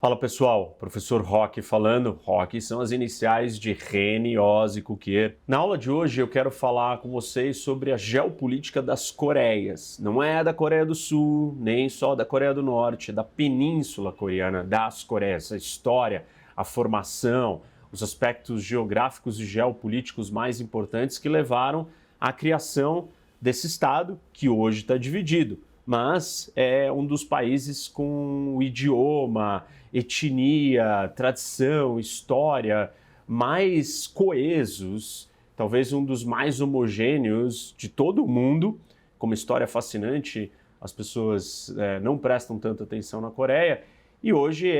Fala pessoal, professor Roque falando. Roque são as iniciais de Rene, Oz e Kukier. Na aula de hoje eu quero falar com vocês sobre a geopolítica das Coreias. Não é da Coreia do Sul, nem só da Coreia do Norte, é da Península Coreana, das Coreias, a história, a formação, os aspectos geográficos e geopolíticos mais importantes que levaram à criação desse Estado que hoje está dividido, mas é um dos países com o idioma, etnia, tradição, história mais coesos, talvez um dos mais homogêneos de todo o mundo, com uma história fascinante. As pessoas não prestam tanta atenção na Coreia, e hoje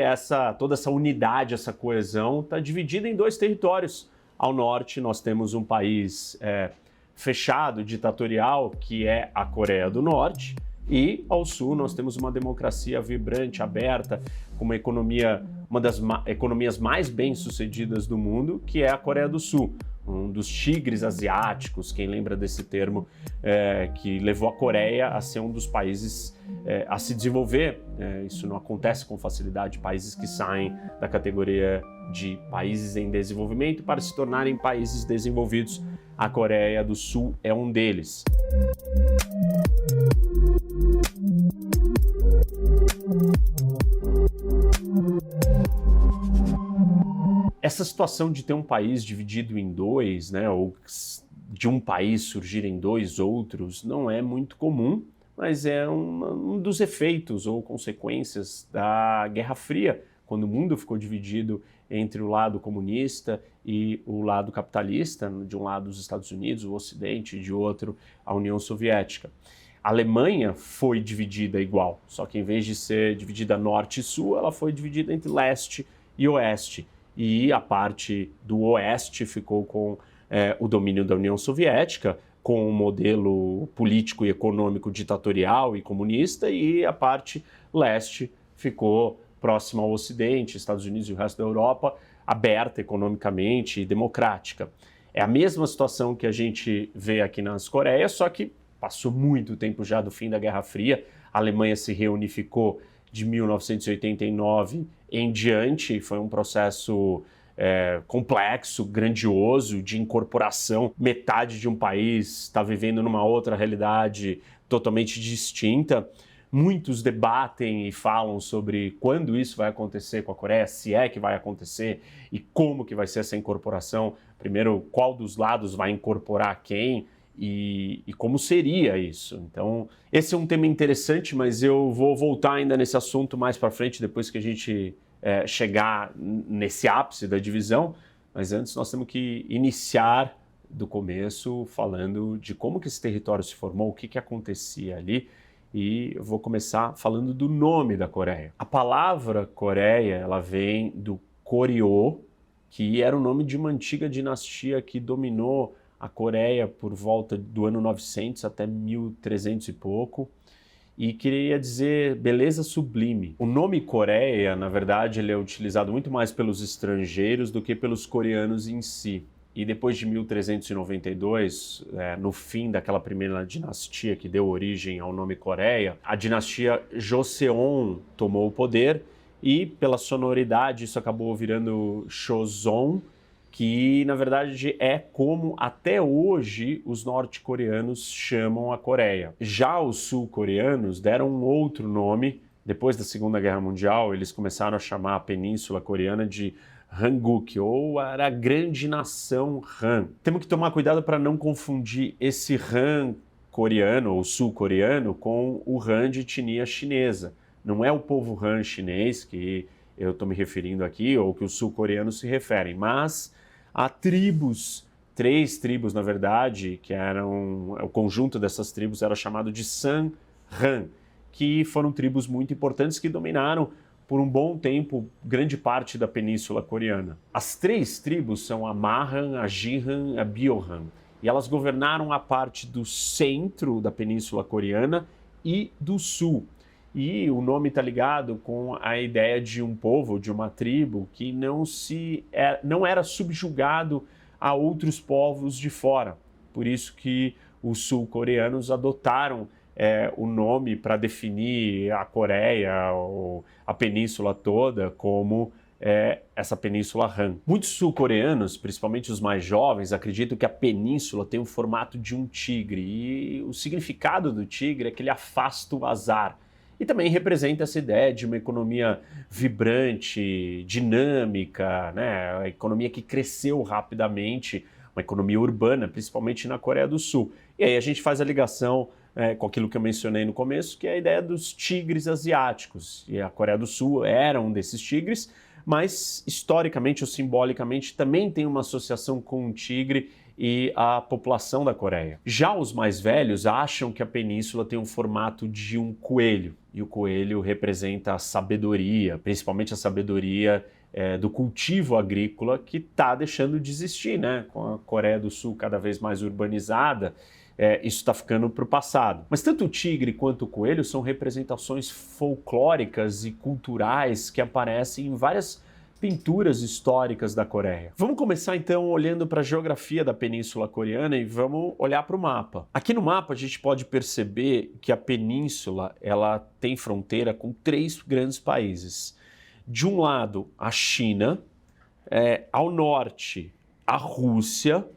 toda essa unidade, essa coesão está dividida em dois territórios. Ao norte nós temos um país fechado, ditatorial, que é a Coreia do Norte, e ao sul nós temos uma democracia vibrante, aberta, com uma das economias mais bem-sucedidas do mundo, que é a Coreia do Sul, um dos tigres asiáticos, quem lembra desse termo, que levou a Coreia a ser um dos países a se desenvolver. Isso não acontece com facilidade, países que saem da categoria de países em desenvolvimento para se tornarem países desenvolvidos. A Coreia do Sul é um deles. Essa situação de ter um país dividido em dois, ou de um país surgirem dois outros, não é muito comum, mas é um dos efeitos ou consequências da Guerra Fria, quando o mundo ficou dividido entre o lado comunista e o lado capitalista, de um lado os Estados Unidos, o Ocidente, de outro a União Soviética. A Alemanha foi dividida igual, só que em vez de ser dividida norte e sul, ela foi dividida entre leste e oeste. E a parte do oeste ficou com o domínio da União Soviética, com um modelo político e econômico ditatorial e comunista, e a parte leste ficou próxima ao Ocidente, Estados Unidos e o resto da Europa, aberta economicamente e democrática. É a mesma situação que a gente vê aqui nas Coreias, só que passou muito tempo já do fim da Guerra Fria. A Alemanha se reunificou de 1989 em diante, foi um processo complexo, grandioso, de incorporação. Metade de um país está vivendo numa outra realidade totalmente distinta. Muitos debatem e falam sobre quando isso vai acontecer com a Coreia, se é que vai acontecer e como que vai ser essa incorporação. Primeiro, qual dos lados vai incorporar quem e como seria isso. Então, esse é um tema interessante, mas eu vou voltar ainda nesse assunto mais para frente, depois que a gente chegar nesse ápice da divisão. Mas antes nós temos que iniciar do começo falando de como que esse território se formou, o que acontecia ali. E eu vou começar falando do nome da Coreia. A palavra Coreia, ela vem do Goryeo, que era o nome de uma antiga dinastia que dominou a Coreia por volta do ano 900 até 1300 e pouco, e queria dizer beleza sublime. O nome Coreia, na verdade, ele é utilizado muito mais pelos estrangeiros do que pelos coreanos em si. E depois de 1392, no fim daquela primeira dinastia que deu origem ao nome Coreia, a dinastia Joseon tomou o poder e, pela sonoridade, isso acabou virando Choson, que, na verdade, é como até hoje os norte-coreanos chamam a Coreia. Já os sul-coreanos deram um outro nome. Depois da Segunda Guerra Mundial, eles começaram a chamar a Península Coreana de Hanguk, ou a grande nação Han. Temos que tomar cuidado para não confundir esse Han coreano ou sul-coreano com o Han de etnia chinesa. Não é o povo Han chinês que eu estou me referindo aqui, ou que os sul-coreanos se referem, mas há tribos, 3 tribos na verdade, que eram, o conjunto dessas tribos era chamado de San Han, que foram tribos muito importantes que dominaram por um bom tempo grande parte da Península Coreana. As 3 tribos são a Mahan, a Jihan e a Byohan, e elas governaram a parte do centro da Península Coreana e do sul. E o nome está ligado com a ideia de um povo, de uma tribo, que não era subjugado a outros povos de fora. Por isso que os sul-coreanos adotaram o nome para definir a Coreia ou a península toda como essa península Han. Muitos sul-coreanos, principalmente os mais jovens, acreditam que a península tem o formato de um tigre e o significado do tigre é que ele afasta o azar. E também representa essa ideia de uma economia vibrante, dinâmica, né? A economia que cresceu rapidamente, uma economia urbana, principalmente na Coreia do Sul. E aí a gente faz a ligação com aquilo que eu mencionei no começo, que é a ideia dos tigres asiáticos. E a Coreia do Sul era um desses tigres, mas historicamente ou simbolicamente também tem uma associação com o tigre e a população da Coreia. Já os mais velhos acham que a península tem um formato de um coelho, e o coelho representa a sabedoria, principalmente a sabedoria do cultivo agrícola, que está deixando de existir, né? Com a Coreia do Sul cada vez mais urbanizada, isso está ficando para o passado. Mas tanto o tigre quanto o coelho são representações folclóricas e culturais que aparecem em várias pinturas históricas da Coreia. Vamos começar então olhando para a geografia da Península Coreana e vamos olhar para o mapa. Aqui no mapa a gente pode perceber que a península ela tem fronteira com 3 grandes países. De um lado, a China, ao norte, a Rússia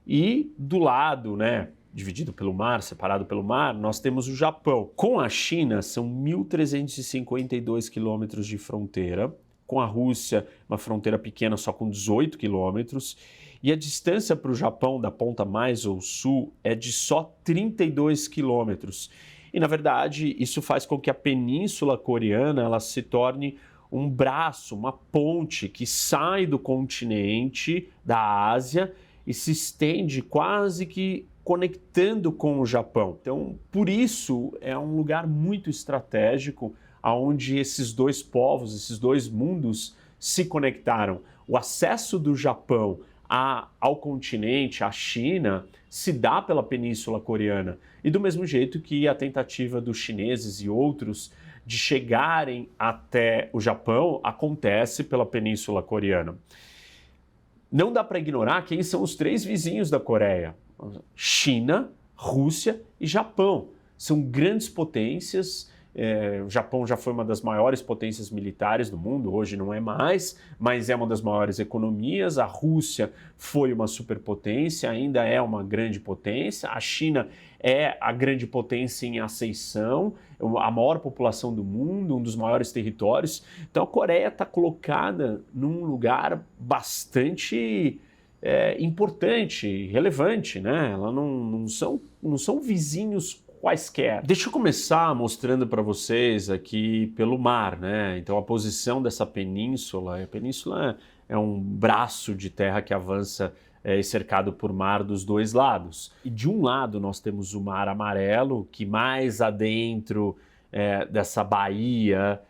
e do lado, né, dividido pelo mar, separado pelo mar, nós temos o Japão. Com a China, são 1.352 quilômetros de fronteira. Com a Rússia, uma fronteira pequena só com 18 quilômetros. E a distância para o Japão, da ponta mais ao sul, é de só 32 quilômetros. E, na verdade, isso faz com que a Península Coreana ela se torne um braço, uma ponte que sai do continente da Ásia e se estende quase que conectando com o Japão. Então, por isso, é um lugar muito estratégico onde esses dois povos, esses dois mundos se conectaram. O acesso do Japão ao continente, à China, se dá pela Península Coreana. E do mesmo jeito que a tentativa dos chineses e outros de chegarem até o Japão acontece pela Península Coreana. Não dá para ignorar quem são os 3 vizinhos da Coreia: China, Rússia e Japão. São grandes potências. O Japão já foi uma das maiores potências militares do mundo, hoje não é mais, mas é uma das maiores economias. A Rússia foi uma superpotência, ainda é uma grande potência. A China é a grande potência em ascensão, a maior população do mundo, um dos maiores territórios. Então a Coreia está colocada num lugar bastante importante, relevante, né? Ela não são vizinhos quaisquer. Deixa eu começar mostrando para vocês aqui pelo mar, né? Então a posição dessa península, a península é um braço de terra que avança cercado por mar dos 2 lados. E de um lado nós temos o Mar Amarelo, que mais adentro dessa baía,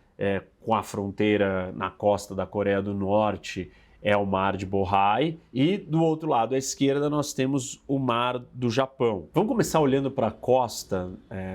com a fronteira na costa da Coreia do Norte, é o Mar de Bohai, e do outro lado à esquerda nós temos o Mar do Japão. Vamos começar olhando para a costa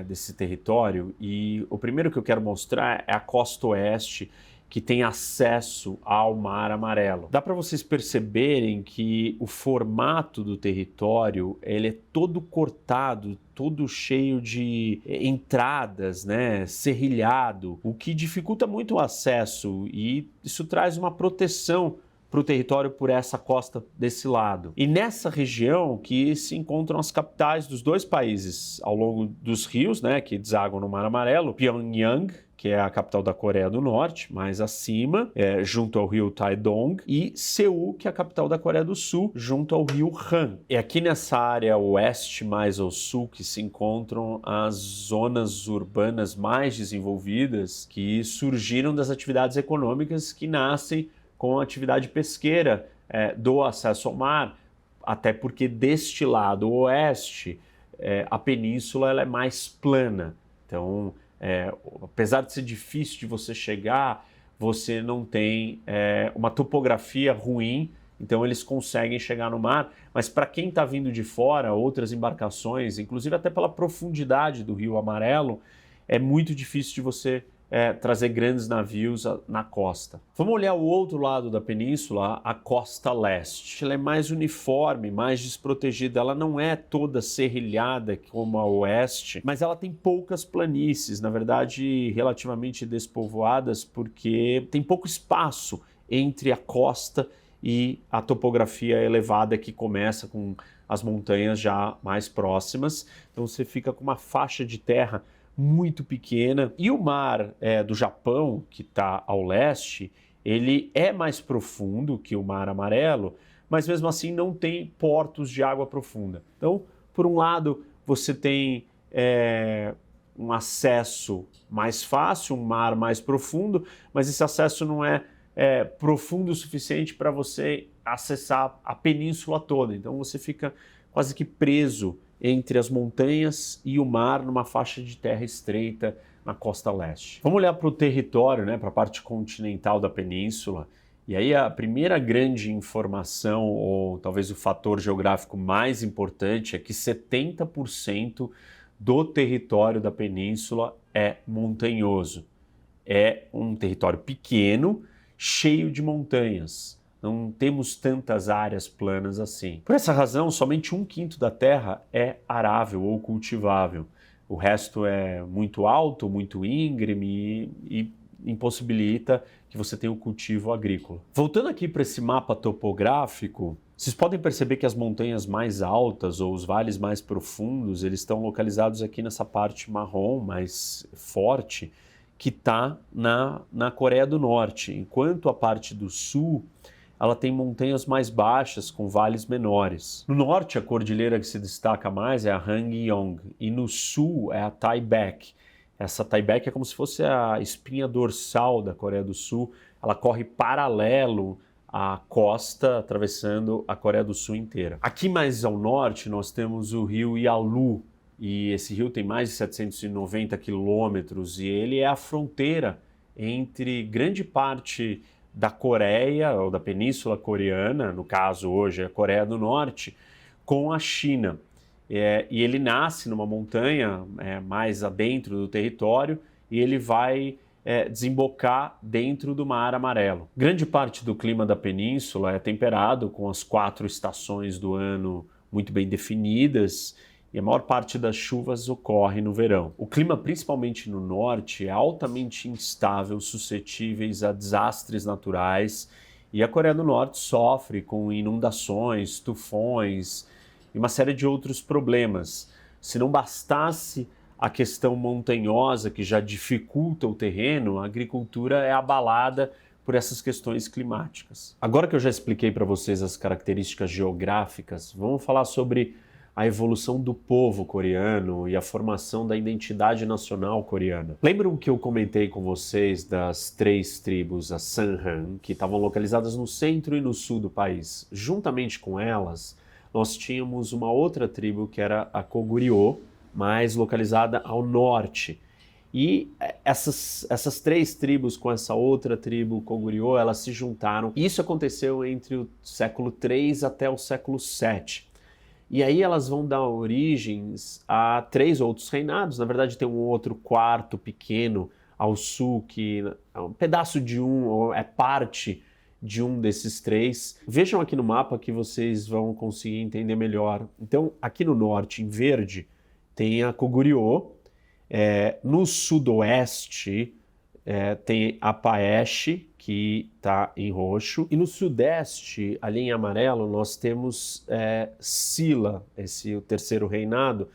desse território, e o primeiro que eu quero mostrar é a costa oeste, que tem acesso ao Mar Amarelo. Dá para vocês perceberem que o formato do território ele é todo cortado, todo cheio de entradas, né, serrilhado, o que dificulta muito o acesso, e isso traz uma proteção para o território por essa costa desse lado. E nessa região que se encontram as capitais dos 2 países ao longo dos rios, né, que desagam no Mar Amarelo: Pyongyang, que é a capital da Coreia do Norte, mais acima, junto ao rio Taedong, e Seul, que é a capital da Coreia do Sul, junto ao rio Han. É aqui nessa área oeste mais ao sul que se encontram as zonas urbanas mais desenvolvidas que surgiram das atividades econômicas que nascem com a atividade pesqueira do acesso ao mar, até porque deste lado oeste a península ela é mais plana. Então, apesar de ser difícil de você chegar, você não tem uma topografia ruim, então eles conseguem chegar no mar. Mas para quem está vindo de fora, outras embarcações, inclusive até pela profundidade do Rio Amarelo, é muito difícil de você trazer grandes navios na costa. Vamos olhar o outro lado da península, a costa leste. Ela é mais uniforme, mais desprotegida. Ela não é toda serrilhada como a oeste, mas ela tem poucas planícies, na verdade relativamente despovoadas, porque tem pouco espaço entre a costa e a topografia elevada que começa com as montanhas já mais próximas. Então você fica com uma faixa de terra muito pequena. E o mar do Japão, que está ao leste, ele é mais profundo que o Mar Amarelo, mas mesmo assim não tem portos de água profunda. Então, por um lado, você tem um acesso mais fácil, um mar mais profundo, mas esse acesso não é profundo o suficiente para você acessar a península toda. Então você fica quase que preso entre as montanhas e o mar numa faixa de terra estreita na costa leste. Vamos olhar para o território, para a parte continental da península. E aí a primeira grande informação, ou talvez o fator geográfico mais importante, é que 70% do território da península é montanhoso. É um território pequeno, cheio de montanhas. Não temos tantas áreas planas assim. Por essa razão, somente 1/5 da terra é arável ou cultivável. O resto é muito alto, muito íngreme e impossibilita que você tenha o cultivo agrícola. Voltando aqui para esse mapa topográfico, vocês podem perceber que as montanhas mais altas ou os vales mais profundos, eles estão localizados aqui nessa parte marrom mais forte, que está na Coreia do Norte, enquanto a parte do sul ela tem montanhas mais baixas com vales menores. No norte, a cordilheira que se destaca mais é a Hangyeong e no sul é a Taebaek. Essa Taebaek é como se fosse a espinha dorsal da Coreia do Sul. Ela corre paralelo à costa, atravessando a Coreia do Sul inteira. Aqui mais ao norte nós temos o rio Yalu, e esse rio tem mais de 790 quilômetros e ele é a fronteira entre grande parte da Coreia, ou da Península Coreana, no caso hoje é a Coreia do Norte, com a China. E ele nasce numa montanha mais adentro do território e ele vai desembocar dentro do Mar Amarelo. Grande parte do clima da península é temperado com as 4 estações do ano muito bem definidas, e a maior parte das chuvas ocorre no verão. O clima, principalmente no norte, é altamente instável, suscetíveis a desastres naturais, e a Coreia do Norte sofre com inundações, tufões e uma série de outros problemas. Se não bastasse a questão montanhosa, que já dificulta o terreno, a agricultura é abalada por essas questões climáticas. Agora que eu já expliquei para vocês as características geográficas, vamos falar sobre a evolução do povo coreano e a formação da identidade nacional coreana. Lembram que eu comentei com vocês das 3 tribos, a Sanhan, que estavam localizadas no centro e no sul do país? Juntamente com elas, nós tínhamos uma outra tribo que era a Goguryeo, mais localizada ao norte. E essas 3 tribos com essa outra tribo, Goguryeo, elas se juntaram. Isso aconteceu entre o século 3 até o século 7. E aí elas vão dar origens a 3 outros reinados. Na verdade tem um outro quarto pequeno ao sul, que é um pedaço de ou é parte de um desses 3. Vejam aqui no mapa que vocês vão conseguir entender melhor. Então aqui no norte, em verde, tem a Goguryeo. No sudoeste tem a Paesh, que está em roxo, e no sudeste, ali em amarelo, nós temos Silla, o terceiro reinado,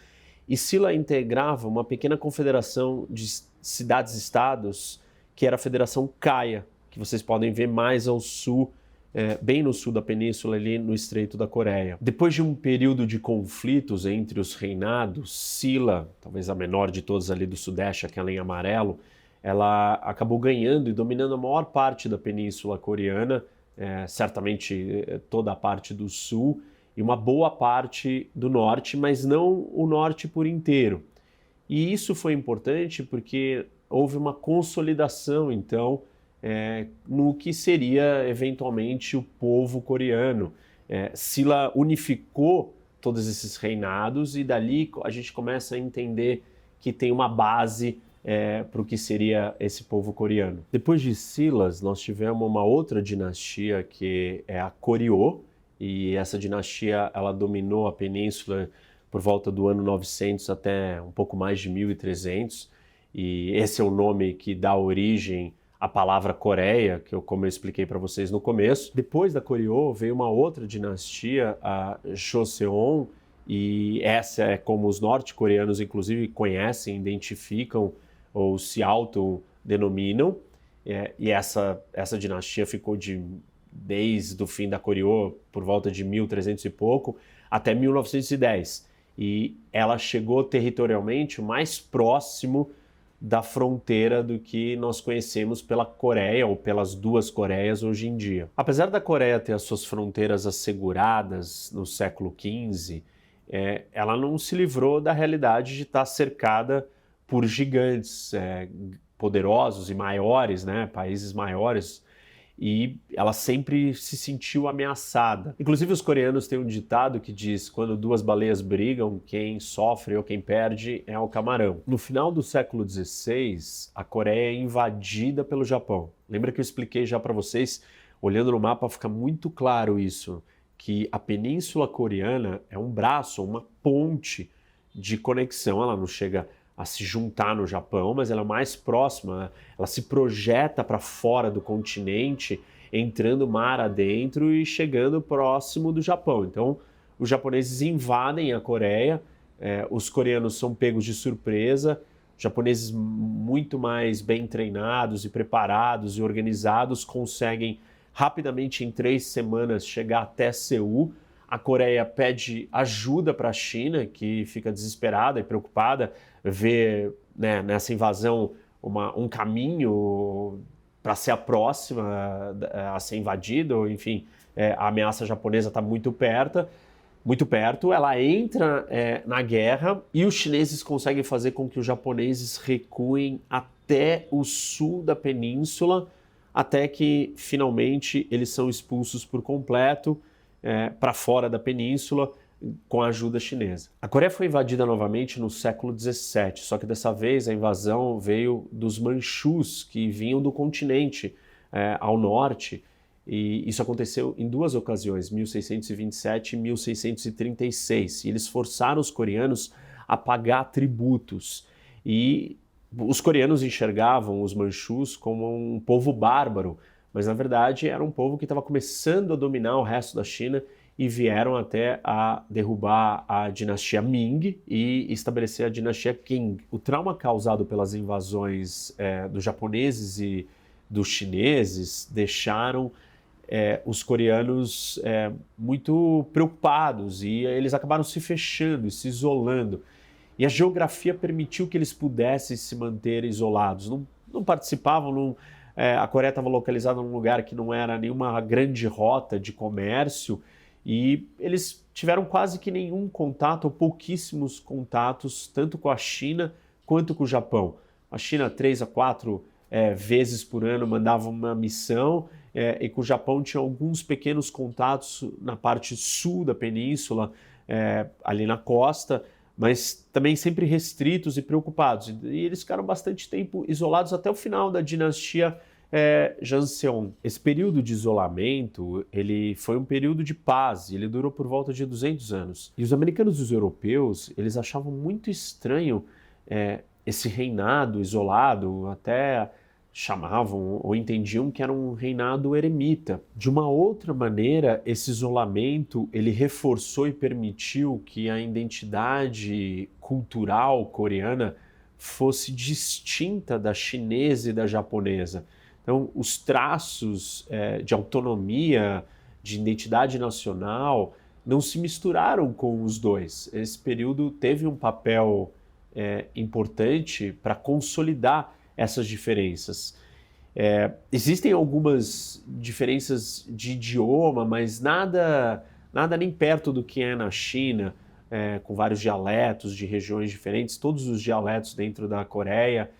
e Silla integrava uma pequena confederação de cidades-estados, que era a Federação Kaya, que vocês podem ver mais ao sul, bem no sul da península, ali no Estreito da Coreia. Depois de um período de conflitos entre os reinados, Silla, talvez a menor de todas ali do sudeste, aquela em amarelo, ela acabou ganhando e dominando a maior parte da península coreana, certamente toda a parte do sul e uma boa parte do norte, mas não o norte por inteiro. E isso foi importante porque houve uma consolidação, então, no que seria eventualmente o povo coreano. Silla unificou todos esses reinados e dali a gente começa a entender que tem uma base para o que seria esse povo coreano. Depois de Silas, nós tivemos uma outra dinastia que é a Goryeo, e essa dinastia ela dominou a península por volta do ano 900 até um pouco mais de 1300, e esse é o nome que dá origem à palavra Coreia, como eu expliquei para vocês no começo. Depois da Goryeo veio uma outra dinastia, a Joseon, e essa é como os norte-coreanos inclusive conhecem, identificam ou se autodenominam, e essa dinastia ficou desde o fim da Goryeo, por volta de 1300 e pouco, até 1910. E ela chegou territorialmente mais próximo da fronteira do que nós conhecemos pela Coreia ou pelas duas Coreias hoje em dia. Apesar da Coreia ter as suas fronteiras asseguradas no século XV, ela não se livrou da realidade de estar cercada por gigantes poderosos e maiores, né, países maiores, e ela sempre se sentiu ameaçada. Inclusive os coreanos têm um ditado que diz: quando duas baleias brigam, quem sofre ou quem perde é o camarão. No final do século XVI, a Coreia é invadida pelo Japão. Lembra que eu expliquei já para vocês, olhando no mapa fica muito claro isso, que a Península Coreana é um braço, uma ponte de conexão. Ela não chega a se juntar no Japão, mas ela é mais próxima, ela se projeta para fora do continente, entrando mar adentro e chegando próximo do Japão. Então, os japoneses invadem a Coreia, os coreanos são pegos de surpresa, os japoneses muito mais bem treinados e preparados e organizados conseguem rapidamente, em 3 semanas, chegar até Seul. A Coreia pede ajuda para a China, que fica desesperada e preocupada, vê, né, nessa invasão um caminho para ser a próxima a ser invadida, ou enfim, a ameaça japonesa está muito perto, ela entra na guerra e os chineses conseguem fazer com que os japoneses recuem até o sul da península, até que finalmente eles são expulsos por completo para fora da península com a ajuda chinesa. A Coreia foi invadida novamente no século XVII, só que dessa vez a invasão veio dos Manchus, que vinham do continente ao norte, e isso aconteceu em 2 ocasiões, 1627 e 1636, e eles forçaram os coreanos a pagar tributos, e os coreanos enxergavam os Manchus como um povo bárbaro, mas na verdade era um povo que estava começando a dominar o resto da China e vieram até a derrubar a dinastia Ming e estabelecer a dinastia Qing. O trauma causado pelas invasões dos japoneses e dos chineses deixaram os coreanos muito preocupados, e eles acabaram se fechando e se isolando. E a geografia permitiu que eles pudessem se manter isolados, não participavam, a Coreia estava localizada num lugar que não era nenhuma grande rota de comércio, e eles tiveram quase que nenhum contato, ou pouquíssimos contatos, tanto com a China quanto com o Japão. A China 3 a 4 vezes por ano mandava uma missão, e com o Japão tinha alguns pequenos contatos na parte sul da península, ali na costa, mas também sempre restritos e preocupados. E eles ficaram bastante tempo isolados até o final da dinastia Joseon. Esse período de isolamento, ele foi um período de paz, ele durou por volta de 200 anos. E os americanos e os europeus, eles achavam muito estranho esse reinado isolado, até chamavam ou entendiam que era um reinado eremita. De uma outra maneira, esse isolamento ele reforçou e permitiu que a identidade cultural coreana fosse distinta da chinesa e da japonesa. Então, os traços de autonomia, de identidade nacional, não se misturaram com os dois. Esse período teve um papel importante para consolidar essas diferenças. Existem algumas diferenças de idioma, mas nada nem perto do que é na China, com vários dialetos de regiões diferentes. Todos os dialetos dentro da Coreia,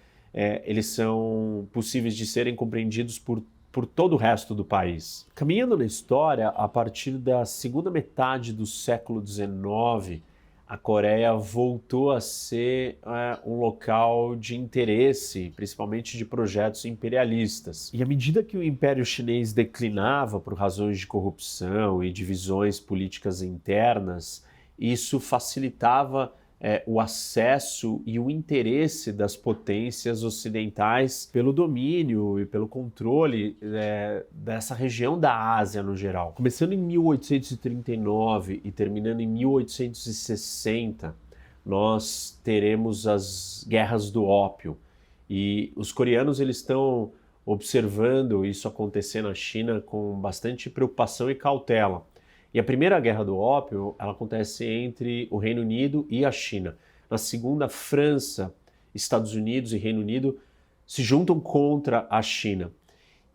eles são possíveis de serem compreendidos por todo o resto do país. Caminhando na história, a partir da segunda metade do século XIX, a Coreia voltou a ser um local de interesse, principalmente de projetos imperialistas. E à medida que o Império Chinês declinava por razões de corrupção e divisões políticas internas, isso facilitava o acesso e o interesse das potências ocidentais pelo domínio e pelo controle dessa região da Ásia no geral. Começando em 1839 e terminando em 1860, nós teremos as guerras do ópio. E os coreanos eles estão observando isso acontecer na China com bastante preocupação e cautela. E a primeira guerra do ópio, ela acontece entre o Reino Unido e a China. Na segunda, França, Estados Unidos e Reino Unido se juntam contra a China.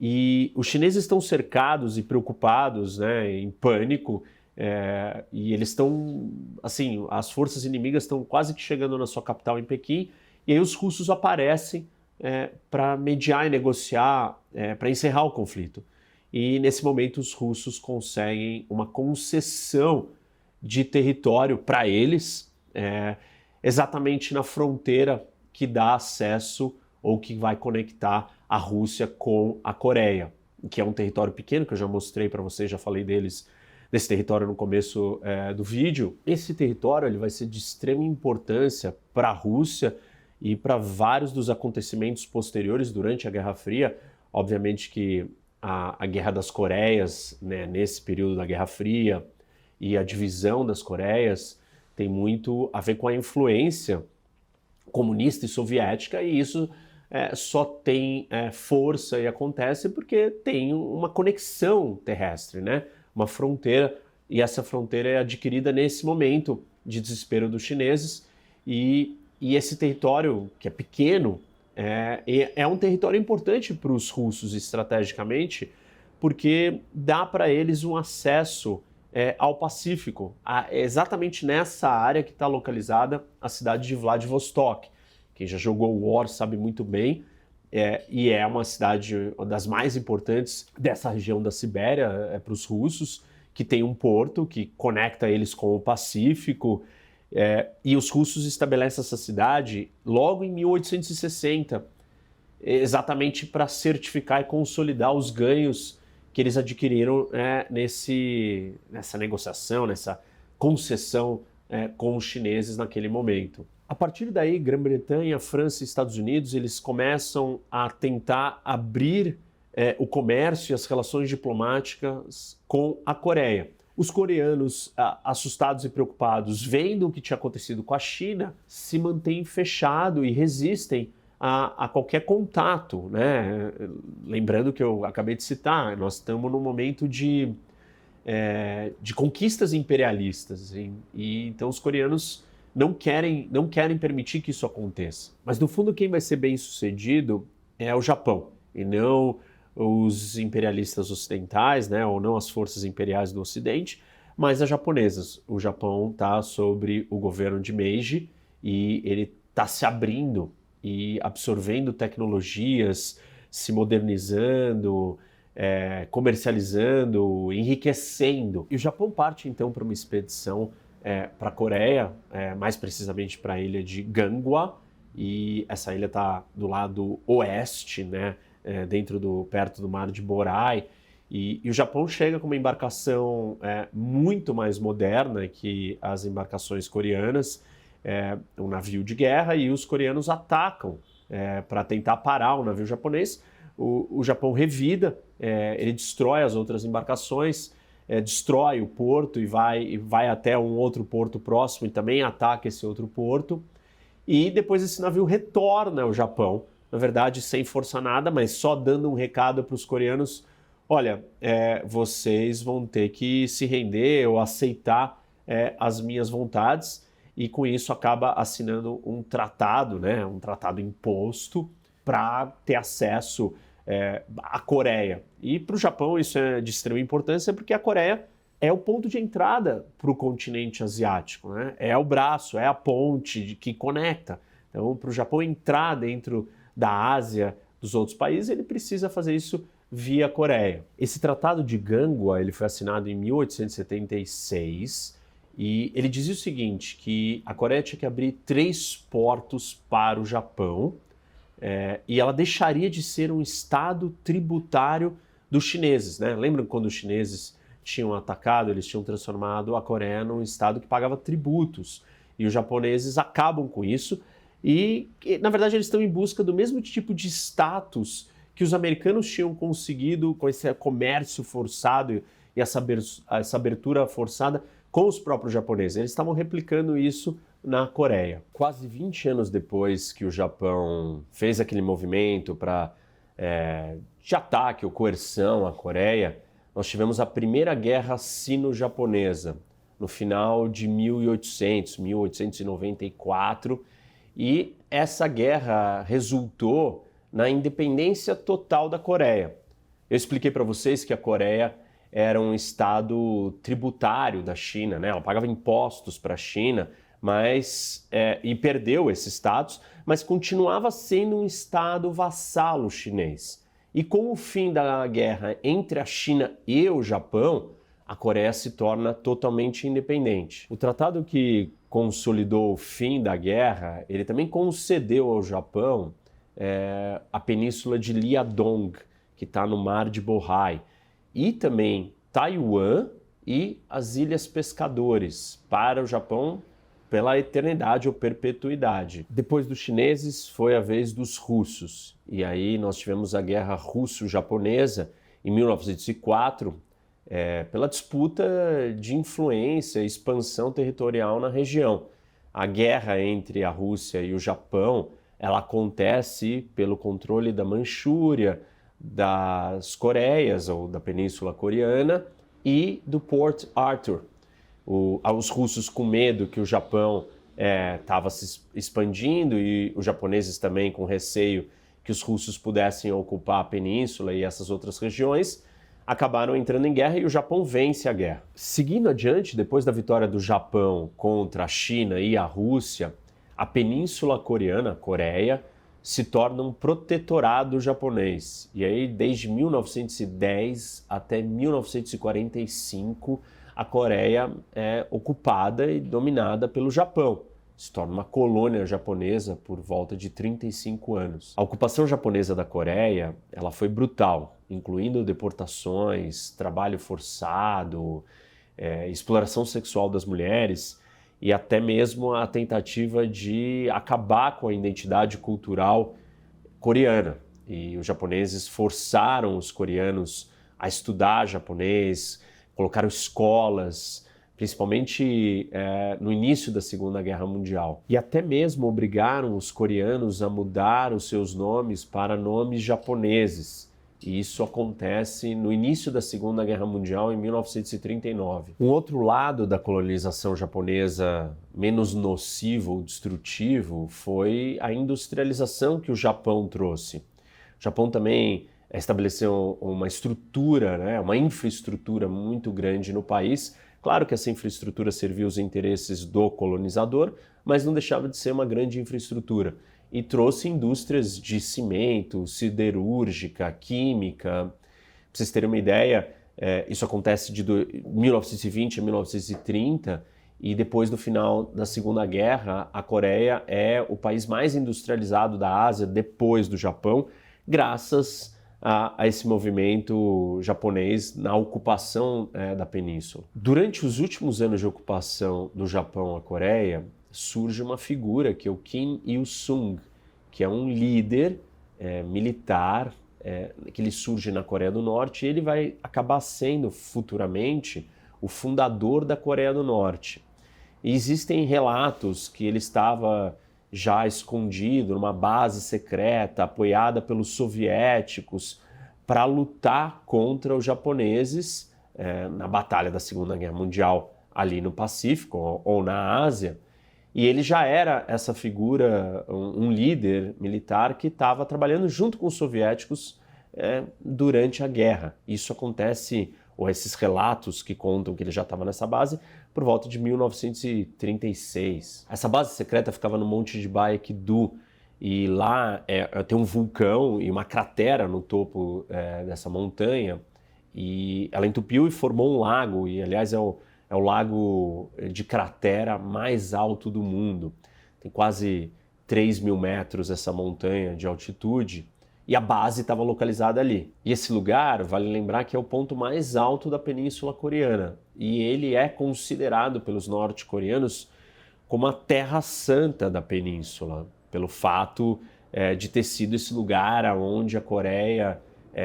E os chineses estão cercados e preocupados, né, em pânico, e eles estão, assim, as forças inimigas estão quase que chegando na sua capital, em Pequim, e aí os russos aparecem para mediar e negociar, para encerrar o conflito. E nesse momento os russos conseguem uma concessão de território para eles, exatamente na fronteira que dá acesso ou que vai conectar a Rússia com a Coreia, que é um território pequeno, que eu já mostrei para vocês, já falei desse território no começo do vídeo. Esse território ele vai ser de extrema importância para a Rússia e para vários dos acontecimentos posteriores durante a Guerra Fria. Obviamente que a Guerra das Coreias, né, nesse período da Guerra Fria, e a divisão das Coreias tem muito a ver com a influência comunista e soviética, e isso só tem força e acontece porque tem uma conexão terrestre, né? Uma fronteira, e essa fronteira é adquirida nesse momento de desespero dos chineses, e esse território, que é pequeno, é um território importante para os russos estrategicamente, porque dá para eles um acesso ao Pacífico, exatamente nessa área que está localizada a cidade de Vladivostok. Quem já jogou War sabe muito bem, e é uma cidade das mais importantes dessa região da Sibéria para os russos, que tem um porto que conecta eles com o Pacífico. E os russos estabelecem essa cidade logo em 1860, exatamente para certificar e consolidar os ganhos que eles adquiriram nessa negociação, nessa concessão com os chineses naquele momento. A partir daí, Grã-Bretanha, França e Estados Unidos eles começam a tentar abrir o comércio e as relações diplomáticas com a Coreia. Os coreanos, assustados e preocupados, vendo o que tinha acontecido com a China, se mantêm fechados e resistem a qualquer contato, né? Lembrando que eu acabei de citar, nós estamos num momento de conquistas imperialistas, e então os coreanos não querem permitir que isso aconteça. Mas no fundo quem vai ser bem sucedido é o Japão, e não os imperialistas ocidentais, né, ou não as forças imperiais do Ocidente, mas as japonesas. O Japão está sobre o governo de Meiji e ele está se abrindo e absorvendo tecnologias, se modernizando, comercializando, enriquecendo. E o Japão parte então para uma expedição para a Coreia, mais precisamente para a ilha de Ganghwa, e essa ilha está do lado oeste, né, perto do mar de Borai, e o Japão chega com uma embarcação muito mais moderna que as embarcações coreanas, um navio de guerra, e os coreanos atacam para tentar parar o navio japonês. O Japão revida, ele destrói as outras embarcações, destrói o porto e vai até um outro porto próximo e também ataca esse outro porto, e depois esse navio retorna ao Japão, na verdade sem forçar nada, mas só dando um recado para os coreanos: olha, vocês vão ter que se render ou aceitar as minhas vontades, e com isso acaba assinando um tratado, né, um tratado imposto para ter acesso à Coreia. E para o Japão isso é de extrema importância, porque a Coreia é o ponto de entrada para o continente asiático, né? É o braço, é a ponte que conecta. Então, para o Japão entrar dentro da Ásia, dos outros países, ele precisa fazer isso via Coreia. Esse Tratado de Ganghwa ele foi assinado em 1876 E ele dizia o seguinte, que a Coreia tinha que abrir 3 portos para o Japão, e ela deixaria de ser um estado tributário dos chineses, né? Lembram quando os chineses tinham atacado, eles tinham transformado a Coreia num estado que pagava tributos, e os japoneses acabam com isso, e na verdade eles estão em busca do mesmo tipo de status que os americanos tinham conseguido com esse comércio forçado e essa abertura forçada com os próprios japoneses. Eles estavam replicando isso na Coreia. Quase 20 anos depois que o Japão fez aquele movimento de ataque ou coerção à Coreia, nós tivemos a primeira guerra sino-japonesa, no final de 1894, e essa guerra resultou na independência total da Coreia. Eu expliquei para vocês que a Coreia era um estado tributário da China, né? Ela pagava impostos para a China, e perdeu esse status, mas continuava sendo um estado vassalo chinês. E com o fim da guerra entre a China e o Japão, a Coreia se torna totalmente independente. O tratado que consolidou o fim da guerra, ele também concedeu ao Japão a península de Liaodong, que está no Mar de Bohai, e também Taiwan e as Ilhas Pescadores para o Japão pela eternidade ou perpetuidade. Depois dos chineses foi a vez dos russos, e aí nós tivemos a Guerra Russo-Japonesa em 1904, pela disputa de influência e expansão territorial na região. A guerra entre a Rússia e o Japão, ela acontece pelo controle da Manchúria, das Coreias, ou da Península Coreana, e do Port Arthur. Os russos com medo que o Japão estava se expandindo, e os japoneses também com receio que os russos pudessem ocupar a península e essas outras regiões, acabaram entrando em guerra e o Japão vence a guerra. Seguindo adiante, depois da vitória do Japão contra a China e a Rússia, a Península Coreana, a Coreia, se torna um protetorado japonês. E aí, desde 1910 até 1945, a Coreia é ocupada e dominada pelo Japão. Se torna uma colônia japonesa por volta de 35 anos. A ocupação japonesa da Coreia, ela foi brutal, incluindo deportações, trabalho forçado, exploração sexual das mulheres e até mesmo a tentativa de acabar com a identidade cultural coreana. E os japoneses forçaram os coreanos a estudar japonês, colocaram escolas, principalmente no início da Segunda Guerra Mundial. E até mesmo obrigaram os coreanos a mudar os seus nomes para nomes japoneses. E isso acontece no início da Segunda Guerra Mundial, em 1939. Um outro lado da colonização japonesa menos nocivo ou destrutivo foi a industrialização que o Japão trouxe. O Japão também estabeleceu uma estrutura, uma infraestrutura muito grande no país. Claro que essa infraestrutura serviu os interesses do colonizador, mas não deixava de ser uma grande infraestrutura. E trouxe indústrias de cimento, siderúrgica, química. Para vocês terem uma ideia, isso acontece de 1920 a 1930, e depois do final da Segunda Guerra, a Coreia é o país mais industrializado da Ásia, depois do Japão, graças a esse movimento japonês na ocupação da península. Durante os últimos anos de ocupação do Japão à Coreia, surge uma figura que é o Kim Il-sung, que é um líder militar que ele surge na Coreia do Norte, e ele vai acabar sendo futuramente o fundador da Coreia do Norte. E existem relatos que ele estava já escondido numa base secreta, apoiada pelos soviéticos, para lutar contra os japoneses na Batalha da Segunda Guerra Mundial, ali no Pacífico ou na Ásia. E ele já era essa figura, um líder militar que estava trabalhando junto com os soviéticos durante a guerra. Isso acontece, ou esses relatos que contam que ele já estava nessa base, por volta de 1936. Essa base secreta ficava no Monte de Baekdu, e lá tem um vulcão e uma cratera no topo dessa montanha, e ela entupiu e formou um lago, e aliás é o É o lago de cratera mais alto do mundo. Tem quase 3.000 metros essa montanha de altitude e a base estava localizada ali. E esse lugar, vale lembrar que é o ponto mais alto da Península Coreana e ele é considerado pelos norte-coreanos como a Terra Santa da Península, pelo fato de ter sido esse lugar onde a Coreia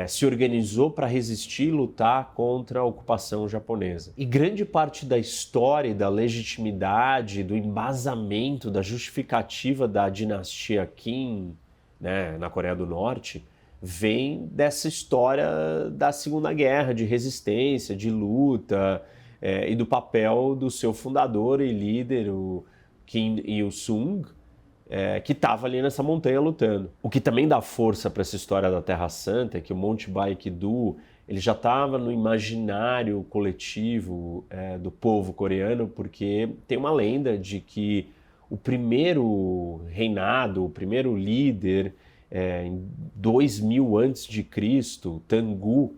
se organizou para resistir e lutar contra a ocupação japonesa. E grande parte da história, da legitimidade, do embasamento, da justificativa da dinastia Kim, né, na Coreia do Norte, vem dessa história da Segunda Guerra, de resistência, de luta, e do papel do seu fundador e líder, o Kim Il-sung, que estava ali nessa montanha lutando. O que também dá força para essa história da Terra Santa é que o Monte Baekdu ele já estava no imaginário coletivo do povo coreano, porque tem uma lenda de que o primeiro reinado, o primeiro líder, em 2000 a.C., Tangu,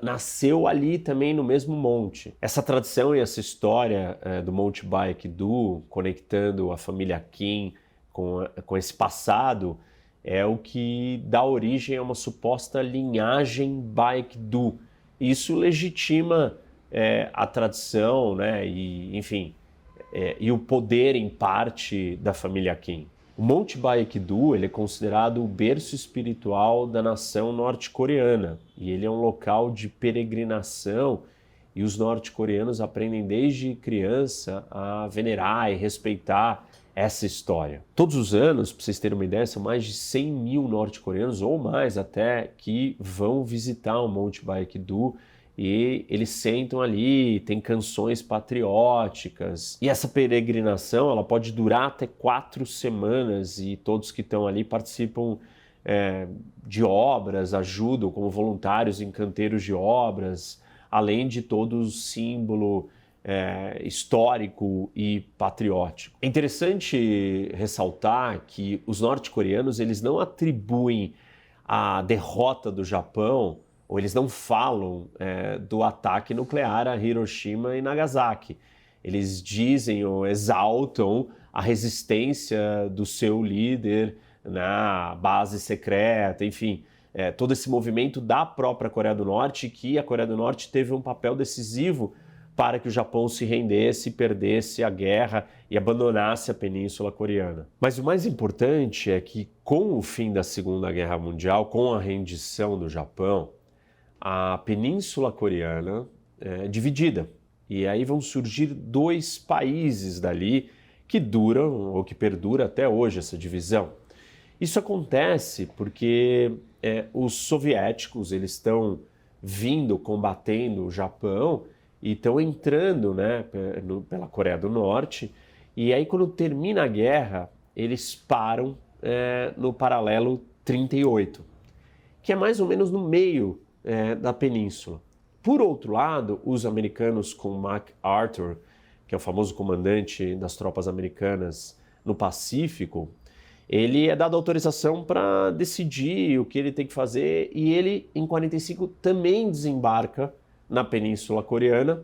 nasceu ali também no mesmo monte. Essa tradição e essa história do Monte Baekdu, conectando a família Kim com esse passado, é o que dá origem a uma suposta linhagem Baekdu. Isso legitima a tradição, né, e, enfim, e o poder, em parte, da família Kim. O Monte Baekdu ele é considerado o berço espiritual da nação norte-coreana e ele é um local de peregrinação e os norte-coreanos aprendem desde criança a venerar e respeitar essa história. Todos os anos, para vocês terem uma ideia, são mais de 100 mil norte-coreanos ou mais até que vão visitar o Monte Baekdu e eles sentam ali, tem canções patrióticas. E essa peregrinação ela pode durar até 4 semanas e todos que estão ali participam de obras, ajudam como voluntários em canteiros de obras, além de todo o símbolo histórico e patriótico. É interessante ressaltar que os norte-coreanos eles não atribuem a derrota do Japão ou eles não falam do ataque nuclear a Hiroshima e Nagasaki. Eles dizem ou exaltam a resistência do seu líder na base secreta, enfim, todo esse movimento da própria Coreia do Norte, que a Coreia do Norte teve um papel decisivo para que o Japão se rendesse, perdesse a guerra e abandonasse a Península Coreana. Mas o mais importante é que, com o fim da Segunda Guerra Mundial, com a rendição do Japão, a Península Coreana é dividida. E aí vão surgir 2 países dali que duram ou que perdura até hoje essa divisão. Isso acontece porque os soviéticos eles estão vindo, combatendo o Japão e estão entrando, né, pela Coreia do Norte. E aí quando termina a guerra, eles param no paralelo 38, que é mais ou menos no meio da península. Por outro lado, os americanos com MacArthur, que é o famoso comandante das tropas americanas no Pacífico, ele é dado autorização para decidir o que ele tem que fazer e ele, em 45, também desembarca na Península Coreana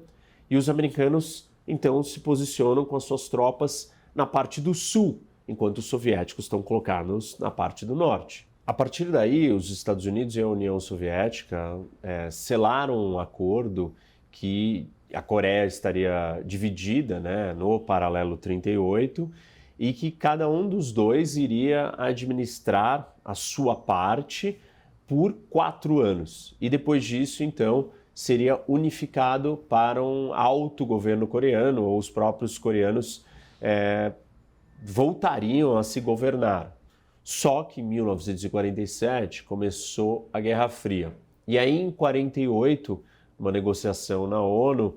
e os americanos, então, se posicionam com as suas tropas na parte do sul, enquanto os soviéticos estão colocados na parte do norte. A partir daí, os Estados Unidos e a União Soviética selaram um acordo que a Coreia estaria dividida, né, no paralelo 38 e que cada um dos dois iria administrar a sua parte por 4 anos. E depois disso, então, seria unificado para um autogoverno coreano, ou os próprios coreanos voltariam a se governar. Só que em 1947 começou a Guerra Fria. E aí em 48, uma negociação na ONU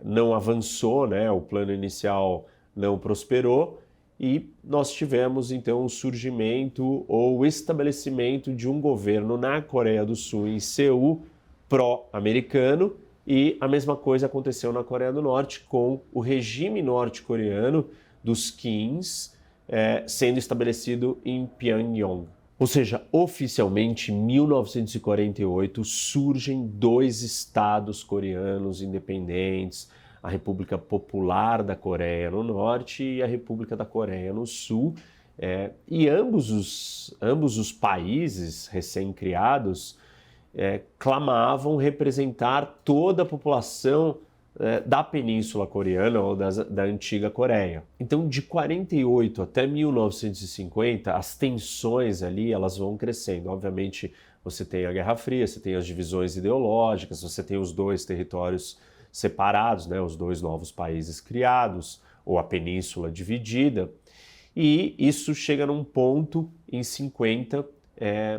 não avançou, né? O plano inicial não prosperou e nós tivemos então o surgimento ou o estabelecimento de um governo na Coreia do Sul, em Seul, pró-americano, e a mesma coisa aconteceu na Coreia do Norte com o regime norte-coreano dos Kims sendo estabelecido em Pyongyang. Ou seja, oficialmente, em 1948, surgem 2 estados coreanos independentes, a República Popular da Coreia no Norte e a República da Coreia no Sul. E ambos os países recém-criados clamavam representar toda a população da Península Coreana ou da antiga Coreia. Então, de 48 até 1950, as tensões ali elas vão crescendo. Obviamente, você tem a Guerra Fria, você tem as divisões ideológicas, você tem os dois territórios separados, né, os dois novos países criados, ou a península dividida. E isso chega num ponto em 50,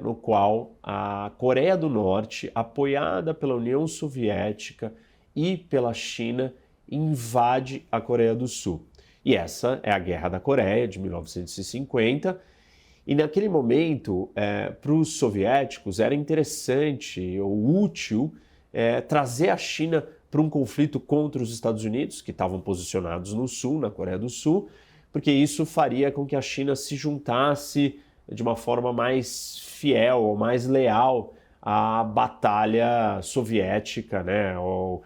no qual a Coreia do Norte, apoiada pela União Soviética e pela China, invade a Coreia do Sul. E essa é a Guerra da Coreia, de 1950. E naquele momento, para os soviéticos, era interessante ou útil trazer a China para um conflito contra os Estados Unidos, que estavam posicionados no Sul, na Coreia do Sul, porque isso faria com que a China se juntasse de uma forma mais fiel ou mais leal à batalha soviética, né? ou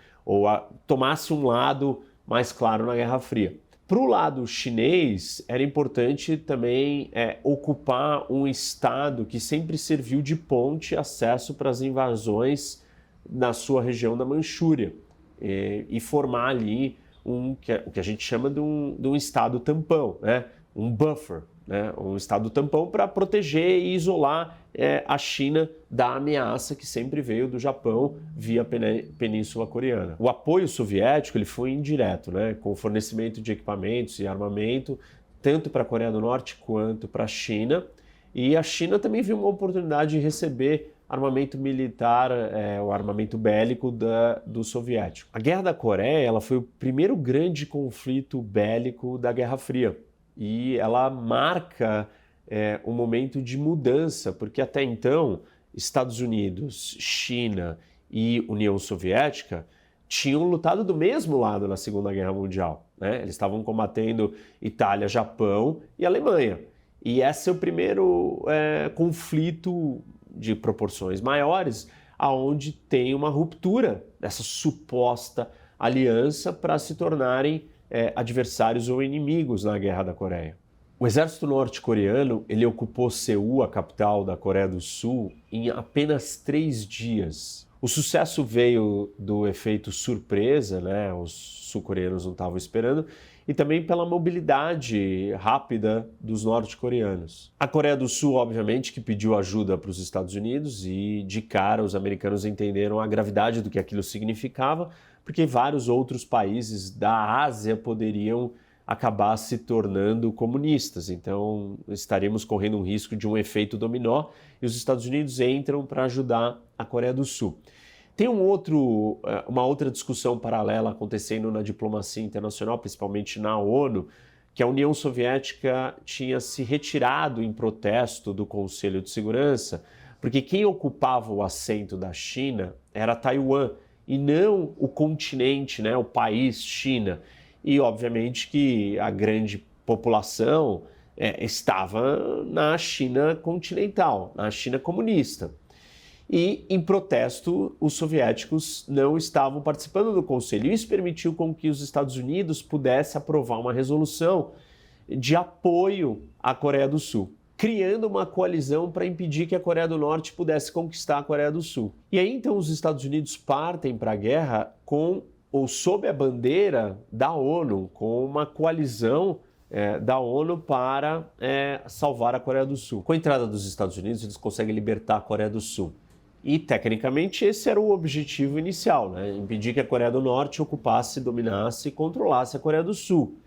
tomasse um lado mais claro na Guerra Fria. Para o lado chinês, era importante também ocupar um estado que sempre serviu de ponte e acesso para as invasões na sua região da Manchúria e formar ali o que a gente chama de um estado tampão, né? Um buffer, né? Um estado tampão para proteger e isolar a China da ameaça que sempre veio do Japão via Península Coreana. O apoio soviético ele foi indireto, né? Com o fornecimento de equipamentos e armamento, tanto para a Coreia do Norte quanto para a China. E a China também viu uma oportunidade de receber armamento militar, o armamento bélico do soviético. A Guerra da Coreia ela foi o primeiro grande conflito bélico da Guerra Fria e ela marca um momento de mudança, porque até então Estados Unidos, China e União Soviética tinham lutado do mesmo lado na Segunda Guerra Mundial, né? Eles estavam combatendo Itália, Japão e Alemanha. E esse é o primeiro conflito de proporções maiores, aonde tem uma ruptura dessa suposta aliança para se tornarem adversários ou inimigos na Guerra da Coreia. O exército norte-coreano ele ocupou Seul, a capital da Coreia do Sul, em apenas 3 dias. O sucesso veio do efeito surpresa, né? Os sul-coreanos não estavam esperando, e também pela mobilidade rápida dos norte-coreanos. A Coreia do Sul, obviamente, que pediu ajuda para os Estados Unidos e, de cara, os americanos entenderam a gravidade do que aquilo significava, porque vários outros países da Ásia poderiam acabar se tornando comunistas. Então, estaríamos correndo um risco de um efeito dominó e os Estados Unidos entram para ajudar a Coreia do Sul. Tem uma outra discussão paralela acontecendo na diplomacia internacional, principalmente na ONU, que a União Soviética tinha se retirado em protesto do Conselho de Segurança, porque quem ocupava o assento da China era Taiwan, e não o continente, né, o país China. E, obviamente, que a grande população estava na China continental, na China comunista. E, em protesto, os soviéticos não estavam participando do Conselho. Isso permitiu com que os Estados Unidos pudessem aprovar uma resolução de apoio à Coreia do Sul, criando uma coalizão para impedir que a Coreia do Norte pudesse conquistar a Coreia do Sul. E aí, então, os Estados Unidos partem para a guerra sob a bandeira da ONU, com uma coalizão da ONU para salvar a Coreia do Sul. Com a entrada dos Estados Unidos, eles conseguem libertar a Coreia do Sul. E, tecnicamente, esse era o objetivo inicial, né? Impedir que a Coreia do Norte ocupasse, dominasse e controlasse a Coreia do Sul.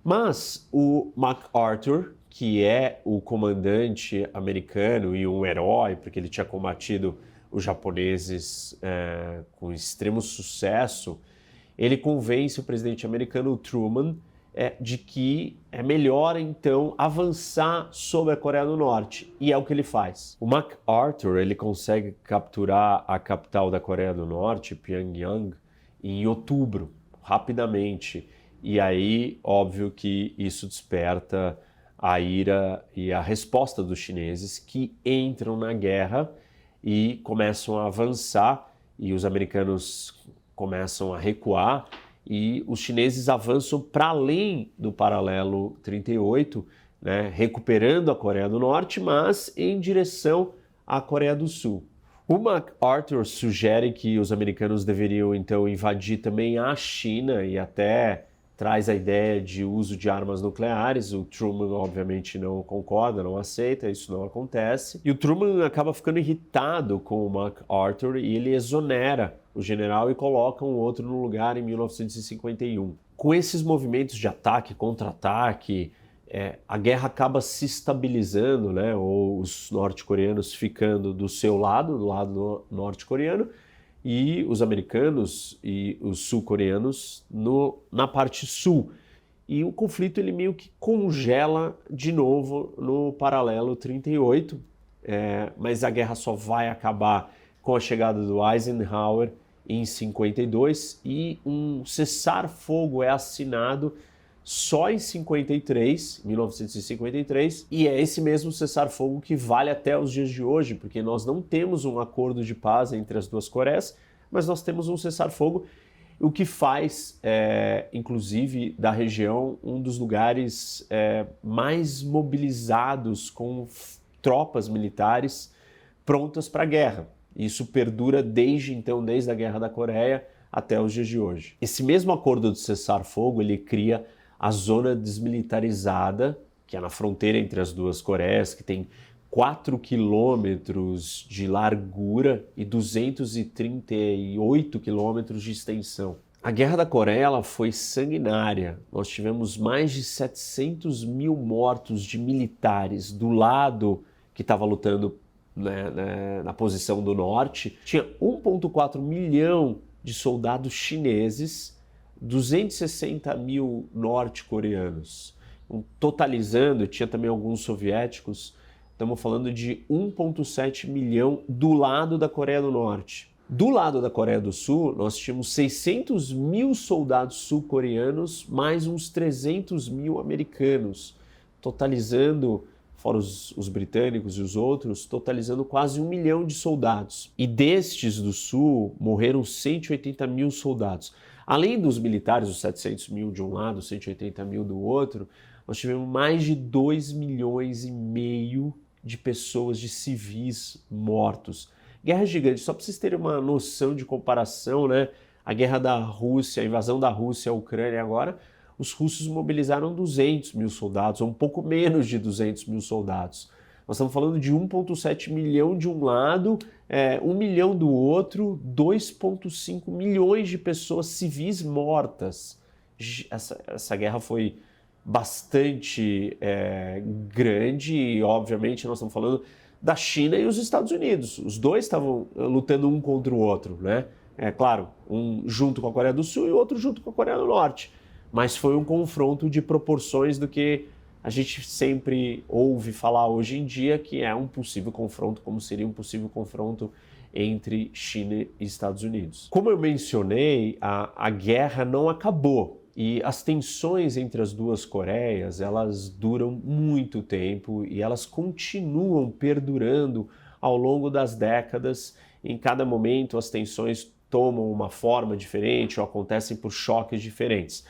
Mas o MacArthur, que é o comandante americano e um herói, porque ele tinha combatido os japoneses com extremo sucesso, ele convence o presidente americano Truman de que é melhor, então, avançar sobre a Coreia do Norte. E é o que ele faz. O MacArthur ele consegue capturar a capital da Coreia do Norte, Pyongyang, em outubro, rapidamente. E aí, óbvio que isso desperta a ira e a resposta dos chineses, que entram na guerra e começam a avançar, e os americanos começam a recuar, e os chineses avançam para além do paralelo 38, né, recuperando a Coreia do Norte, mas em direção à Coreia do Sul. O MacArthur sugere que os americanos deveriam então invadir também a China e até traz a ideia de uso de armas nucleares. O Truman obviamente não concorda, não aceita, isso não acontece. E o Truman acaba ficando irritado com o MacArthur e ele exonera o general e coloca um outro no lugar em 1951. Com esses movimentos de ataque, contra-ataque, a guerra acaba se estabilizando, né? Ou os norte-coreanos ficando do seu lado, do lado norte-coreano, e os americanos e os sul-coreanos na parte sul. E o conflito ele meio que congela de novo no paralelo 38, mas a guerra só vai acabar com a chegada do Eisenhower em 52 e um cessar-fogo é assinado só em 1953, e é esse mesmo cessar-fogo que vale até os dias de hoje, porque nós não temos um acordo de paz entre as duas Coreias, mas nós temos um cessar-fogo, o que faz, inclusive, da região um dos lugares mais mobilizados com tropas militares prontas para a guerra. Isso perdura desde então, desde a Guerra da Coreia até os dias de hoje. Esse mesmo acordo de cessar-fogo, ele cria a zona desmilitarizada, que é na fronteira entre as duas Coreias, que tem 4 quilômetros de largura e 238 quilômetros de extensão. A Guerra da Coreia ela foi sanguinária. Nós tivemos mais de 700 mil mortos de militares do lado que estava lutando, né, na posição do norte. Tinha 1,4 milhão de soldados chineses, 260 mil norte-coreanos, totalizando, tinha também alguns soviéticos, estamos falando de 1,7 milhão do lado da Coreia do Norte. Do lado da Coreia do Sul, nós tínhamos 600 mil soldados sul-coreanos, mais uns 300 mil americanos, totalizando, fora os britânicos e os outros, totalizando quase 1 milhão de soldados. E destes do Sul, morreram 180 mil soldados. Além dos militares, os 700 mil de um lado, 180 mil do outro, nós tivemos mais de 2,5 milhões de pessoas, de civis mortos. Guerra gigante, só para vocês terem uma noção de comparação, né? A guerra da Rússia, a invasão da Rússia à Ucrânia agora, os russos mobilizaram 200 mil soldados, ou um pouco menos de 200 mil soldados. Nós estamos falando de 1,7 milhão de um lado, 1 milhão do outro, 2,5 milhões de pessoas civis mortas. Essa guerra foi bastante grande e, obviamente, nós estamos falando da China e os Estados Unidos. Os dois estavam lutando um contra o outro, né? Claro, um junto com a Coreia do Sul e o outro junto com a Coreia do Norte. Mas foi um confronto de proporções do que a gente sempre ouve falar hoje em dia, que é um possível confronto, como seria um possível confronto entre China e Estados Unidos. Como eu mencionei, a guerra não acabou e as tensões entre as duas Coreias, elas duram muito tempo e elas continuam perdurando ao longo das décadas. Em cada momento as tensões tomam uma forma diferente ou acontecem por choques diferentes.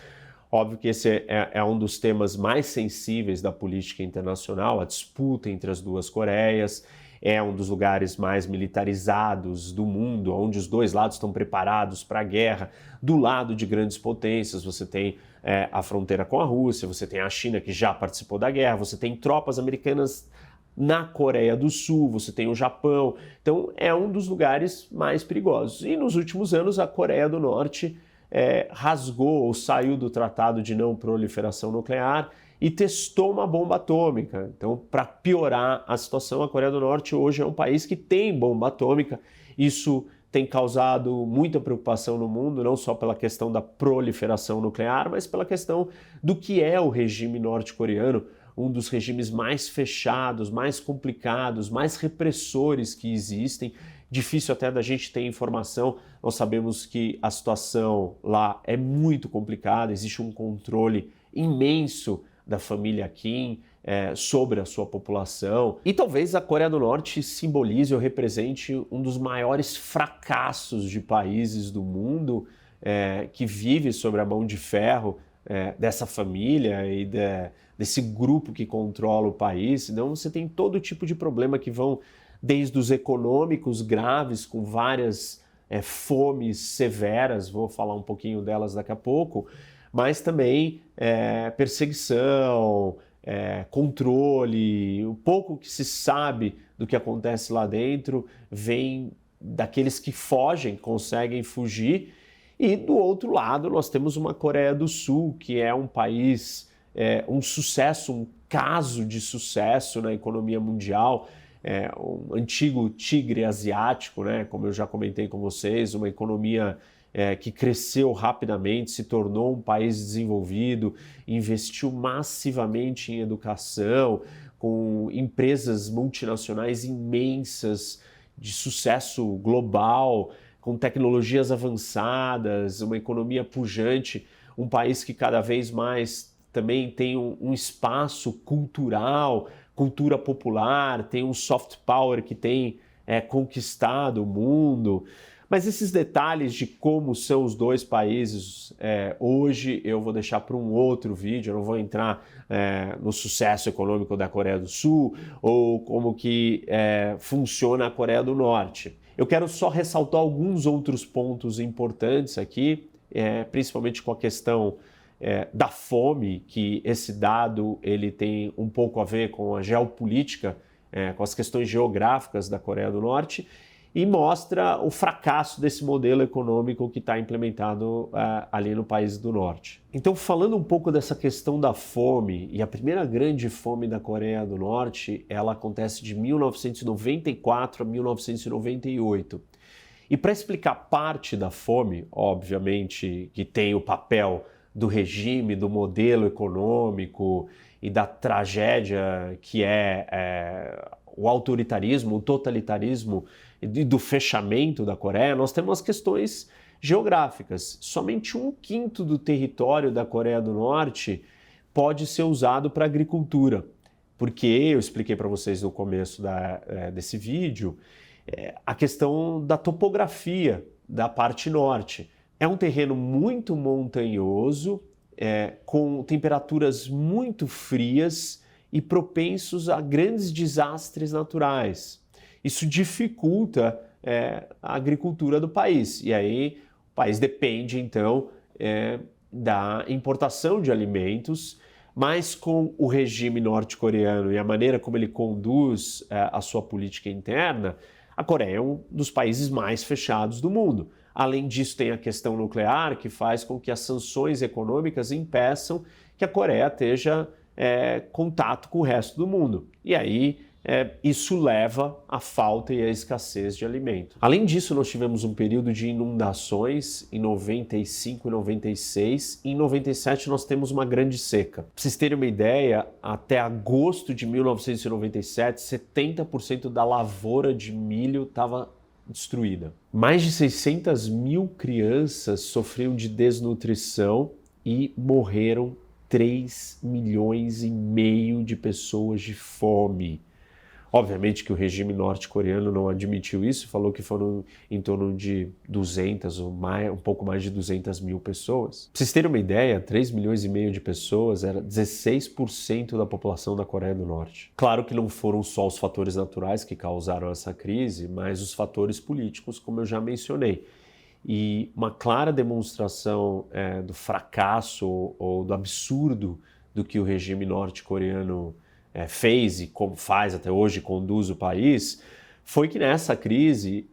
Óbvio que esse é um dos temas mais sensíveis da política internacional, a disputa entre as duas Coreias, é um dos lugares mais militarizados do mundo, onde os dois lados estão preparados para a guerra. Do lado de grandes potências, você tem a fronteira com a Rússia, você tem a China, que já participou da guerra, você tem tropas americanas na Coreia do Sul, você tem o Japão. Então, é um dos lugares mais perigosos. E nos últimos anos, a Coreia do Norte rasgou ou saiu do Tratado de Não Proliferação Nuclear e testou uma bomba atômica. Então, para piorar a situação, a Coreia do Norte hoje é um país que tem bomba atômica. Isso tem causado muita preocupação no mundo, não só pela questão da proliferação nuclear, mas pela questão do que é o regime norte-coreano, um dos regimes mais fechados, mais complicados, mais repressores que existem. Difícil até da gente ter informação, nós sabemos que a situação lá é muito complicada, existe um controle imenso da família Kim sobre a sua população. E talvez a Coreia do Norte simbolize ou represente um dos maiores fracassos de países do mundo que vive sobre a mão de ferro dessa família e desse grupo que controla o país. Então você tem todo tipo de problema que vão desde os econômicos graves, com várias fomes severas, vou falar um pouquinho delas daqui a pouco, mas também perseguição, controle. O pouco que se sabe do que acontece lá dentro vem daqueles que fogem, conseguem fugir. E do outro lado nós temos uma Coreia do Sul, que é um país, um sucesso, um caso de sucesso na economia mundial, um antigo tigre asiático, né? Como eu já comentei com vocês, uma economia que cresceu rapidamente, se tornou um país desenvolvido, investiu massivamente em educação, com empresas multinacionais imensas, de sucesso global, com tecnologias avançadas, uma economia pujante, um país que cada vez mais também tem um espaço cultural, cultura popular, tem um soft power que tem conquistado o mundo. Mas esses detalhes de como são os dois países hoje eu vou deixar para um outro vídeo, eu não vou entrar no sucesso econômico da Coreia do Sul ou como que funciona a Coreia do Norte. Eu quero só ressaltar alguns outros pontos importantes aqui, principalmente com a questão da fome, que esse dado ele tem um pouco a ver com a geopolítica, com as questões geográficas da Coreia do Norte, e mostra o fracasso desse modelo econômico que está implementado ali no país do norte. Então, falando um pouco dessa questão da fome, e a primeira grande fome da Coreia do Norte, ela acontece de 1994 a 1998. E para explicar parte da fome, obviamente, que tem o papel do regime, do modelo econômico e da tragédia que o autoritarismo, o totalitarismo e do fechamento da Coreia, nós temos as questões geográficas. Somente 1/5 do território da Coreia do Norte pode ser usado para agricultura, porque eu expliquei para vocês no começo desse vídeo a questão da topografia da parte norte. É um terreno muito montanhoso, com temperaturas muito frias e propensos a grandes desastres naturais. Isso dificulta a agricultura do país. E aí o país depende, então, da importação de alimentos, mas com o regime norte-coreano e a maneira como ele conduz a sua política interna, a Coreia é um dos países mais fechados do mundo. Além disso, tem a questão nuclear, que faz com que as sanções econômicas impeçam que a Coreia esteja contato com o resto do mundo. E aí isso leva à falta e à escassez de alimento. Além disso, nós tivemos um período de inundações em 95 e 96. E em 97 nós temos uma grande seca. Para vocês terem uma ideia, até agosto de 1997, 70% da lavoura de milho estava destruída. Mais de 600 mil crianças sofriam de desnutrição e morreram 3,5 milhões de pessoas de fome. Obviamente que o regime norte-coreano não admitiu isso, falou que foram em torno de 200 ou um pouco mais de 200 mil pessoas. Para vocês terem uma ideia, 3,5 milhões de pessoas era 16% da população da Coreia do Norte. Claro que não foram só os fatores naturais que causaram essa crise, mas os fatores políticos, como eu já mencionei. E uma clara demonstração do fracasso ou do absurdo do que o regime norte-coreano fez e como faz até hoje, conduz o país, foi que nessa crise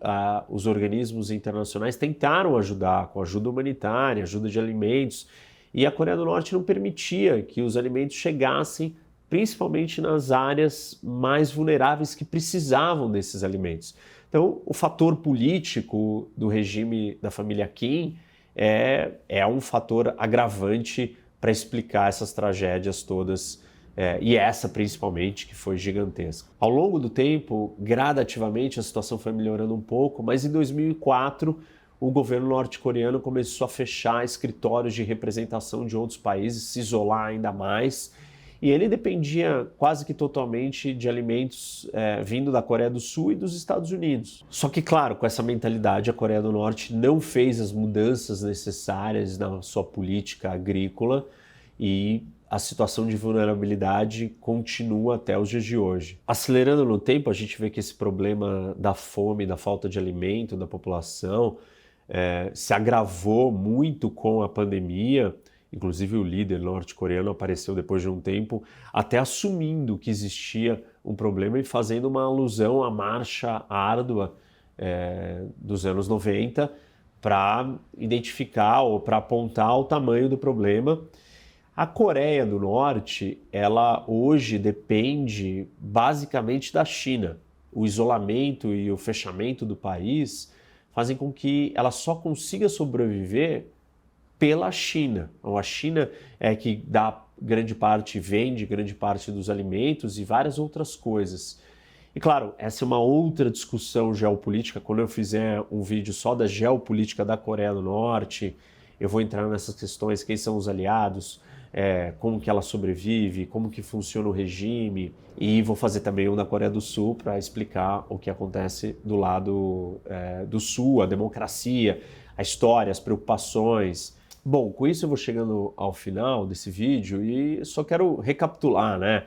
os organismos internacionais tentaram ajudar com ajuda humanitária, ajuda de alimentos, e a Coreia do Norte não permitia que os alimentos chegassem principalmente nas áreas mais vulneráveis que precisavam desses alimentos. Então, o fator político do regime da família Kim é um fator agravante para explicar essas tragédias todas, e essa principalmente, que foi gigantesca. Ao longo do tempo, gradativamente, a situação foi melhorando um pouco, mas em 2004, o governo norte-coreano começou a fechar escritórios de representação de outros países, se isolar ainda mais, e ele dependia quase que totalmente de alimentos vindo da Coreia do Sul e dos Estados Unidos. Só que, claro, com essa mentalidade, a Coreia do Norte não fez as mudanças necessárias na sua política agrícola e a situação de vulnerabilidade continua até os dias de hoje. Acelerando no tempo, a gente vê que esse problema da fome, da falta de alimento da população se agravou muito com a pandemia. Inclusive o líder norte-coreano apareceu depois de um tempo até assumindo que existia um problema e fazendo uma alusão à marcha árdua dos anos 90 para identificar ou para apontar o tamanho do problema. A Coreia do Norte, ela hoje depende basicamente da China. O isolamento e o fechamento do país fazem com que ela só consiga sobreviver pela China. Então, a China é que dá grande parte, vende grande parte dos alimentos e várias outras coisas. E claro, essa é uma outra discussão geopolítica. Quando eu fizer um vídeo só da geopolítica da Coreia do Norte, eu vou entrar nessas questões, quem são os aliados, como que ela sobrevive, como que funciona o regime, e vou fazer também um da Coreia do Sul para explicar o que acontece do lado do Sul, a democracia, a história, as preocupações. Bom, com isso eu vou chegando ao final desse vídeo e só quero recapitular, né?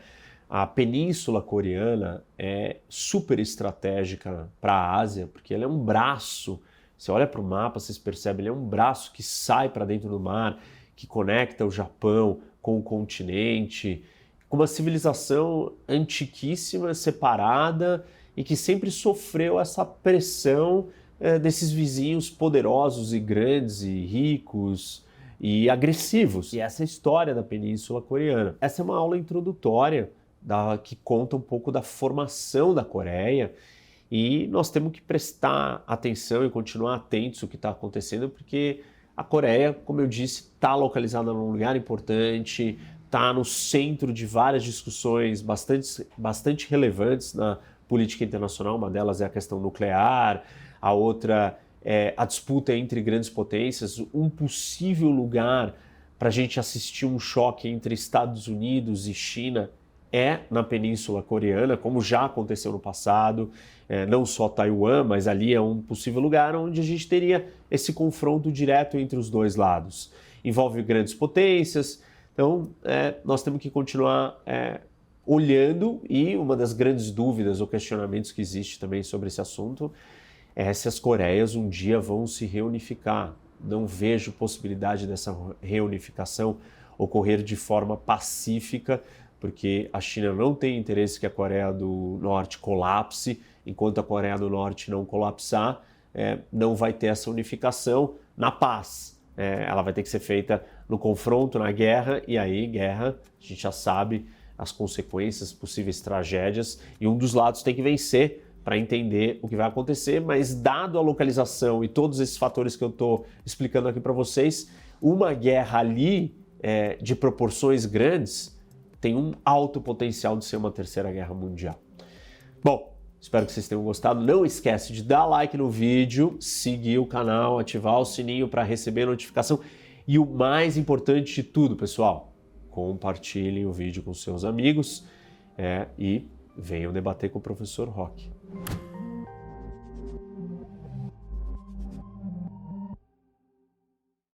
A Península Coreana é super estratégica para a Ásia, porque ela é um braço. Você olha para o mapa, vocês percebem, ele é um braço que sai para dentro do mar, que conecta o Japão com o continente, com uma civilização antiquíssima, separada e que sempre sofreu essa pressão desses vizinhos poderosos e grandes e ricos e agressivos. E essa é a história da Península Coreana. Essa é uma aula introdutória que conta um pouco da formação da Coreia e nós temos que prestar atenção e continuar atentos ao que está acontecendo, porque a Coreia, como eu disse, está localizada num lugar importante, está no centro de várias discussões bastante relevantes na política internacional. Uma delas é a questão nuclear, a outra é a disputa entre grandes potências. Um possível lugar para a gente assistir um choque entre Estados Unidos e China é na Península Coreana, como já aconteceu no passado, não só Taiwan, mas ali é um possível lugar onde a gente teria esse confronto direto entre os dois lados. Envolve grandes potências, então nós temos que continuar olhando, e uma das grandes dúvidas ou questionamentos que existe também sobre esse assunto é se as Coreias um dia vão se reunificar. Não vejo possibilidade dessa reunificação ocorrer de forma pacífica, porque a China não tem interesse que a Coreia do Norte colapse. Enquanto a Coreia do Norte não colapsar, não vai ter essa unificação na paz. Ela vai ter que ser feita no confronto, na guerra, e aí guerra, a gente já sabe as consequências, possíveis tragédias, e um dos lados tem que vencer para entender o que vai acontecer, mas dado a localização e todos esses fatores que eu estou explicando aqui para vocês, uma guerra ali de proporções grandes tem um alto potencial de ser uma terceira guerra mundial. Bom, espero que vocês tenham gostado. Não esquece de dar like no vídeo, seguir o canal, ativar o sininho para receber notificação e o mais importante de tudo, pessoal, compartilhem o vídeo com seus amigos e venham debater com o professor Roque.